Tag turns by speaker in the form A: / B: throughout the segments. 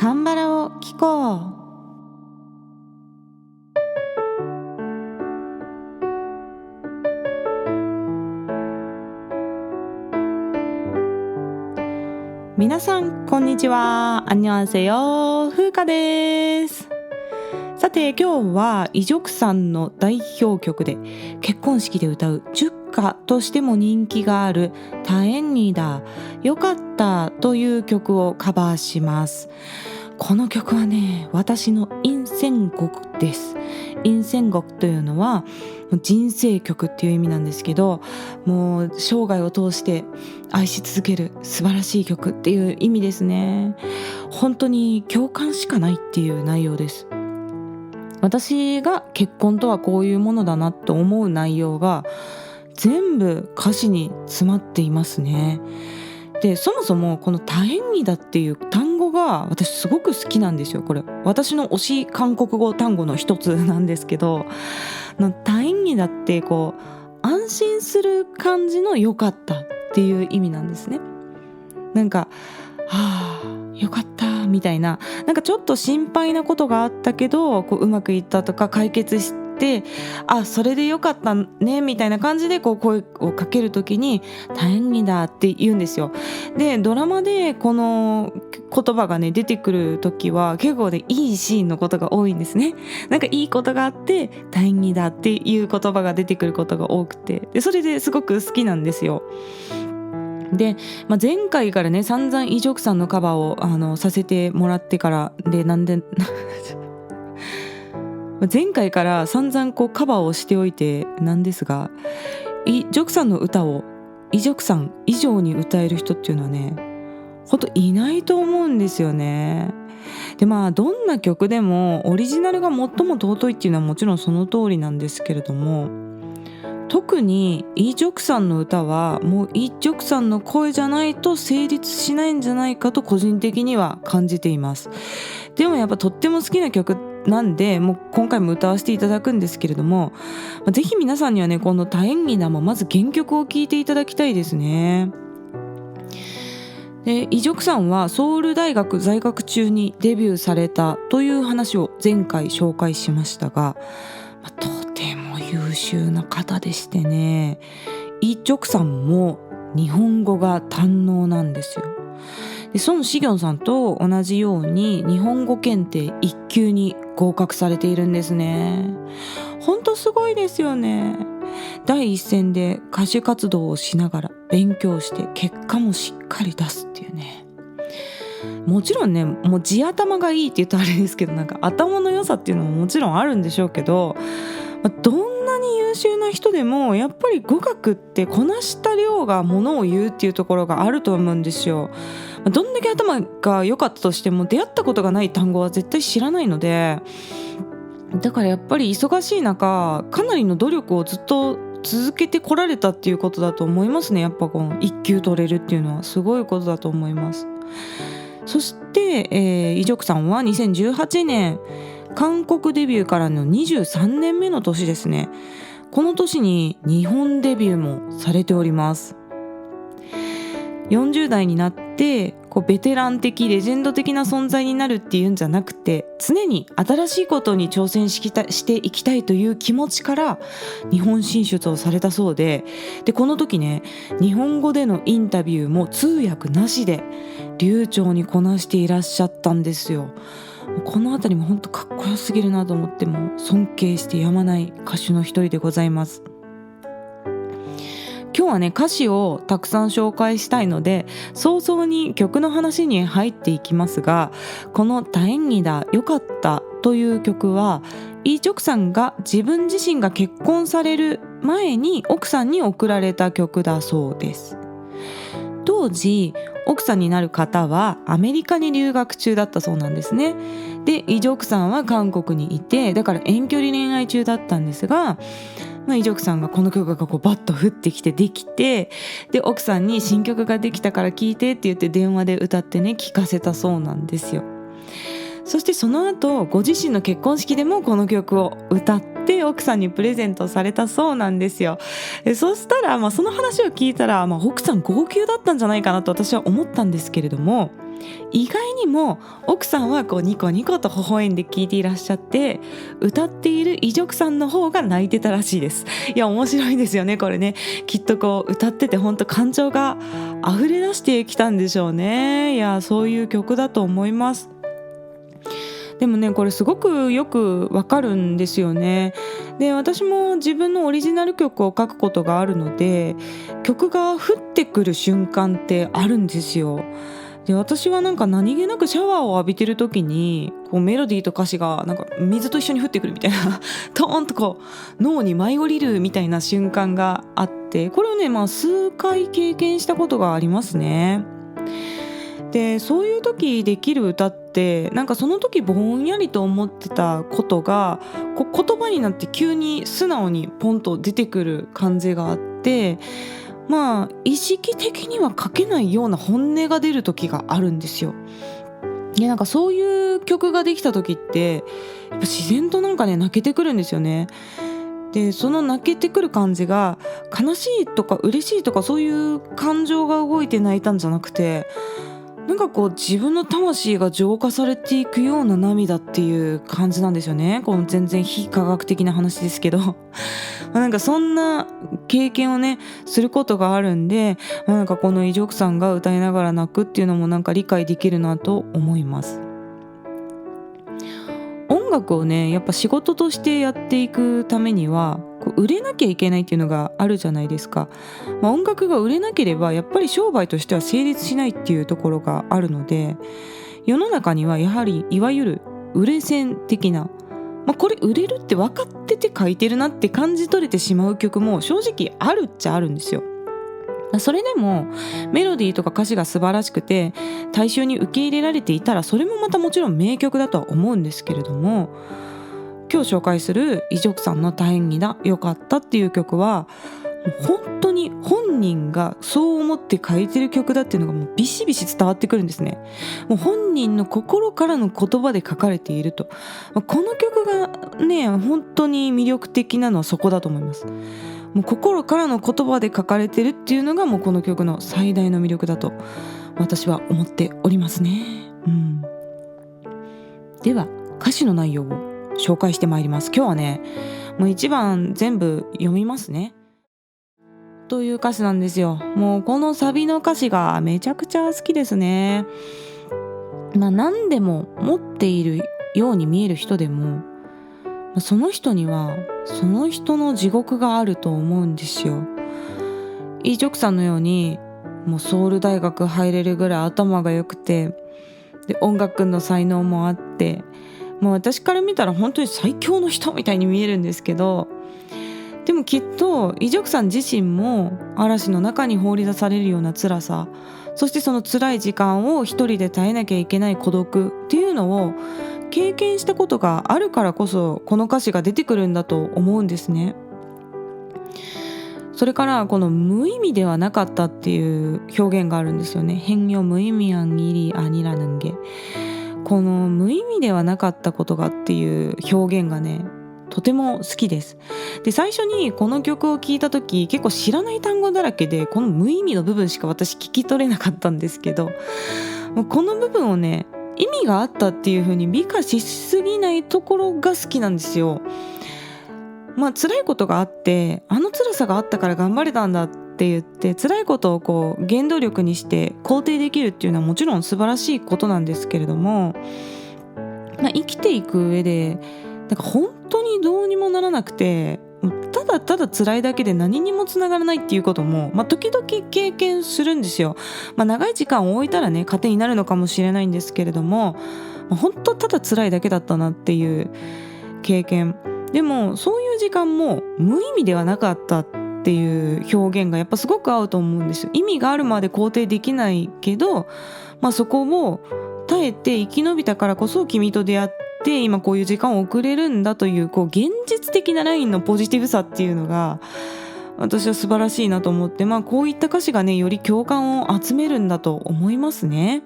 A: カンバラを聞こう。皆さんこんにちは。안녕하세요。風花です。さて今日はイジョクさんの代表曲で結婚式で歌うチュッカとしても人気があるタエンニダよかったという曲をカバーします。この曲はね、私の인생곡です。인생곡というのは人生曲っていう意味なんですけど、もう生涯を通して愛し続ける素晴らしい曲っていう意味ですね。本当に共感しかないっていう内容です。私が結婚とはこういうものだなと思う内容が全部歌詞に詰まっていますね。で、そもそもこのタエンニダっていう単語が私すごく好きなんですよ。これ私の推し韓国語単語の一つなんですけど、タエンニダってこう安心する感じの良かったっていう意味なんですね。なんかよかったみたいな、なんかちょっと心配なことがあったけどうまくいったとか解決してそれでよかったねみたいな感じで声をかけるときにタエンニダって言うんですよ。でドラマでこの言葉がね出てくるときは結構いいシーンのことが多いんですね。なんかいいことがあってタエンニダっていう言葉が出てくることが多くて、でそれですごく好きなんですよ。で、前回からね散々イジョクさんのカバーをさせてもらってからで前回から散々カバーをしておいてなんですが、イジョクさんの歌をイジョクさん以上に歌える人っていうのはねほんといないと思うんですよね。でどんな曲でもオリジナルが最も尊いっていうのはもちろんその通りなんですけれども、特にイ・ジョクさんの歌はもうイ・ジョクさんの声じゃないと成立しないんじゃないかと個人的には感じています。でもやっぱとっても好きな曲なんでもう今回も歌わせていただくんですけれども、ぜひ皆さんにはねこのタエンニダもまず原曲を聴いていただきたいですね。でイ・ジョクさんはソウル大学在学中にデビューされたという話を前回紹介しましたが、とても優秀な方でしてね、イ・ジョクさんも日本語が堪能なんですよ。でソン・シギョンさんと同じように日本語検定1級に合格されているんですね。ほんとすごいですよね。第一線で歌手活動をしながら勉強して結果もしっかり出すっていうね。もちろんねもう地頭がいいって言ったらあれですけど、なんか頭の良さっていうのももちろんあるんでしょうけど、どんなに優秀な人でもやっぱり語学ってこなした量がものを言うっていうところがあると思うんですよ。どんだけ頭が良かったとしても出会ったことがない単語は絶対知らないので、だからやっぱり忙しい中かなりの努力をずっと続けてこられたっていうことだと思いますね。やっぱこの1級取れるっていうのはすごいことだと思います。そして、イ・ジョクさんは2018年韓国デビューからの23年目の年ですね。この年に日本デビューもされております。40代になってベテラン的レジェンド的な存在になるっていうんじゃなくて、常に新しいことに挑戦していきたいという気持ちから日本進出をされたそうで、この時ね日本語でのインタビューも通訳なしで流暢にこなしていらっしゃったんですよ。このあたりも本当かっこよすぎるなと思って、もう尊敬してやまない歌手の一人でございます。今日はね歌詞をたくさん紹介したいので早々に曲の話に入っていきますが、このタエンニダよかったという曲はイ・ジョクさんが自分自身が結婚される前に奥さんに送られた曲だそうです。当時奥さんになる方はアメリカに留学中だったそうなんですね。でイ・ジョクさんは韓国にいて、だから遠距離恋愛中だったんですが、イ・ジョクさんがこの曲がバッと降ってきてできて、で奥さんに新曲ができたから聴いてって言って電話で歌ってね聴かせたそうなんですよ。そしてその後ご自身の結婚式でもこの曲を歌って奥さんにプレゼントされたそうなんですよ。そしたら、その話を聞いたら、奥さん号泣だったんじゃないかなと私は思ったんですけれども、意外にも奥さんはニコニコと微笑んで聞いていらっしゃって、歌っているイジョクさんの方が泣いてたらしいです。いや面白いですよねこれね。きっと歌ってて本当感情が溢れ出してきたんでしょうね。いやそういう曲だと思います。でもねこれすごくよくわかるんですよね。で私も自分のオリジナル曲を書くことがあるので、曲が降ってくる瞬間ってあるんですよ。で私は何気なくシャワーを浴びてる時にメロディーと歌詞が水と一緒に降ってくるみたいなトーンと脳に舞い降りるみたいな瞬間があって、これをね数回経験したことがありますね。でそういう時できる歌ってその時ぼんやりと思ってたことが言葉になって急に素直にポンと出てくる感じがあって、意識的には書けないような本音が出る時があるんですよ。いやそういう曲ができた時ってやっぱ自然と泣けてくるんですよね。でその泣けてくる感じが悲しいとか嬉しいとかそういう感情が動いて泣いたんじゃなくて、自分の魂が浄化されていくような涙っていう感じなんですよね。全然非科学的な話ですけどそんな経験をねすることがあるんで、このイジョクさんが歌いながら泣くっていうのも理解できるなと思います。音楽をねやっぱ仕事としてやっていくためには売れなきゃいけないっていうのがあるじゃないですか。音楽が売れなければやっぱり商売としては成立しないっていうところがあるので、世の中にはやはりいわゆる売れ線的な、これ売れるって分かってて書いてるなって感じ取れてしまう曲も正直あるっちゃあるんですよ。それでもメロディーとか歌詞が素晴らしくて大衆に受け入れられていたら、それもまたもちろん名曲だとは思うんですけれども、今日紹介するイジョクさんの大変にだよかったっていう曲は本当に本人がそう思って書いてる曲だっていうのがもうビシビシ伝わってくるんですね。もう本人の心からの言葉で書かれていると、この曲がね本当に魅力的なのはそこだと思います。もう心からの言葉で書かれてるっていうのがもうこの曲の最大の魅力だと私は思っておりますね。では歌詞の内容を紹介してまいります。今日はねもう一番全部読みますねという歌詞なんですよ。もうこのサビの歌詞がめちゃくちゃ好きですね。何でも持っているように見える人でもその人にはその人の地獄があると思うんですよ。イ・ジョクさんのようにもうソウル大学入れるぐらい頭が良くて、で音楽の才能もあって、もう私から見たら本当に最強の人みたいに見えるんですけど、でもきっとイ・ジョクさん自身も嵐の中に放り出されるような辛さ、そしてその辛い時間を一人で耐えなきゃいけない孤独っていうのを経験したことがあるからこそこの歌詞が出てくるんだと思うんですね。それからこの無意味ではなかったっていう表現があるんですよね。変요無意味한 일이 아니라는 게、この無意味ではなかったことがっていう表現がねとても好きです。で最初にこの曲を聴いた時結構知らない単語だらけでこの無意味の部分しか私聞き取れなかったんですけど、もうこの部分をね意味があったっていう風に美化しすぎないところが好きなんですよ。辛いことがあってあの辛さがあったから頑張れたんだって言って辛いことを原動力にして肯定できるっていうのはもちろん素晴らしいことなんですけれども、生きていく上で本当にどうにもならなくてただただ辛いだけで何にもつながらないっていうことも、時々経験するんですよ。長い時間を置いたらね糧になるのかもしれないんですけれども、本当ただ辛いだけだったなっていう経験でも、そういう時間も無意味ではなかったっていう表現がやっぱすごく合うと思うんですよ。意味があるまで肯定できないけど、そこを耐えて生き延びたからこそ君と出会って今こういう時間を送れるんだという現実的なラインのポジティブさっていうのが私は素晴らしいなと思って、こういった歌詞がねより共感を集めるんだと思いますね。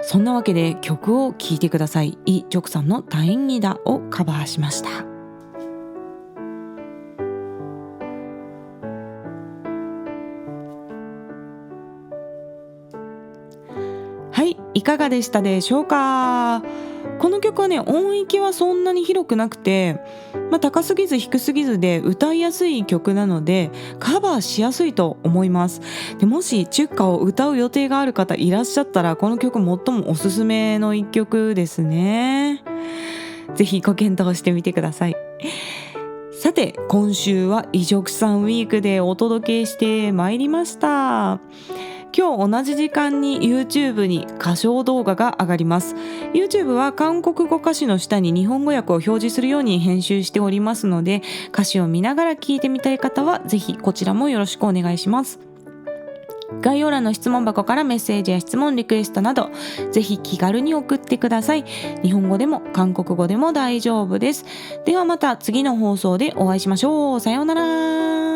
A: そんなわけで曲を聴いてください。イ・ジョクさんの다행이다をカバーしました。はい、いかがでしたでしょうか。この曲はね、音域はそんなに広くなくて、高すぎず低すぎずで歌いやすい曲なのでカバーしやすいと思います。でもしチュッカを歌う予定がある方いらっしゃったら、この曲最もおすすめの一曲ですね。ぜひご検討してみてください。さて、今週はイジョクさんウィークでお届けしてまいりました。今日同じ時間に YouTube に歌唱動画が上がります。YouTube は韓国語歌詞の下に日本語訳を表示するように編集しておりますので、歌詞を見ながら聞いてみたい方はぜひこちらもよろしくお願いします。概要欄の質問箱からメッセージや質問、リクエストなどぜひ気軽に送ってください。日本語でも韓国語でも大丈夫です。ではまた次の放送でお会いしましょう。さようなら。